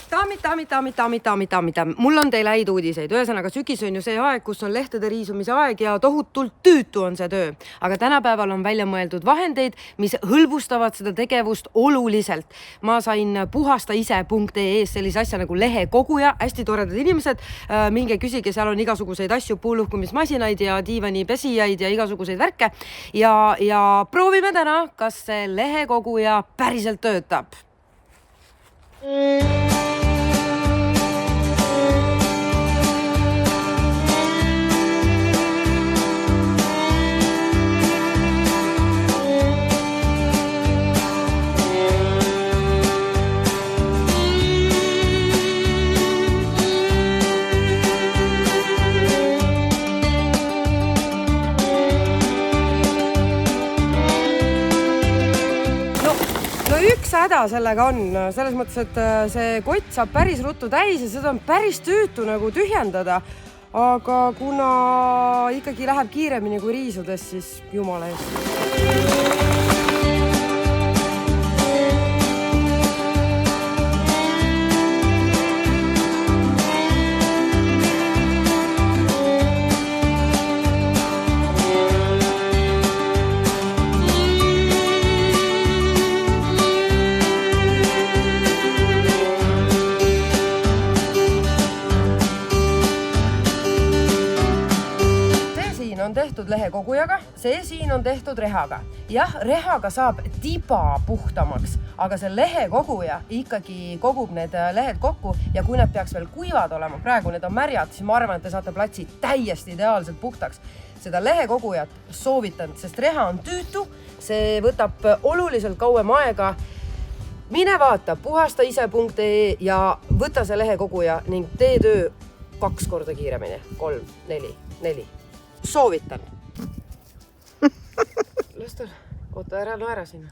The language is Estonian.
Taamid. Mul on teile häid uudiseid. Ühesõnaga, sügis on ju see aeg, kus on lehtede riisumise aeg ja tohutult tüütu on see töö. Aga tänapäeval on välja mõeldud vahendeid, mis hõlbustavad seda tegevust oluliselt. Ma sain puhastaise.ee-s sellise asja nagu lehekoguja, hästi toredad inimesed. Minge küsige, seal on igasuguseid asju, puuluhkumismasinaid ja diivanipesijaid ja igasuguseid värke. Ja proovime täna, kas see lehekoguja päriselt töötab. Üks häda sellega on, selles mõttes, et see kott saab päris ruttu täis ja seda on päris tüütu nagu tühjendada. Aga kuna ikkagi läheb kiiremini kui riisudes, siis jumala eest. On tehtud lehekogujaga, see siin on tehtud rehaga. Jah, rehaga saab tiba puhtamaks, aga see lehekoguja ikkagi kogub need lehed kokku ja kui nad peaks veel kuivad olema, praegu need on märjad, siis ma arvan, et te saate platsi täiesti ideaalselt puhtaks. Seda lehekogujat soovitan, sest reha on tüütu, see võtab oluliselt kauem aega. Mine vaata puhastaise.ee ja võta see lehekoguja ning tee töö 2 korda kiiremini. 3, 4. Soovitan. Las tal, oota ära naera sinna.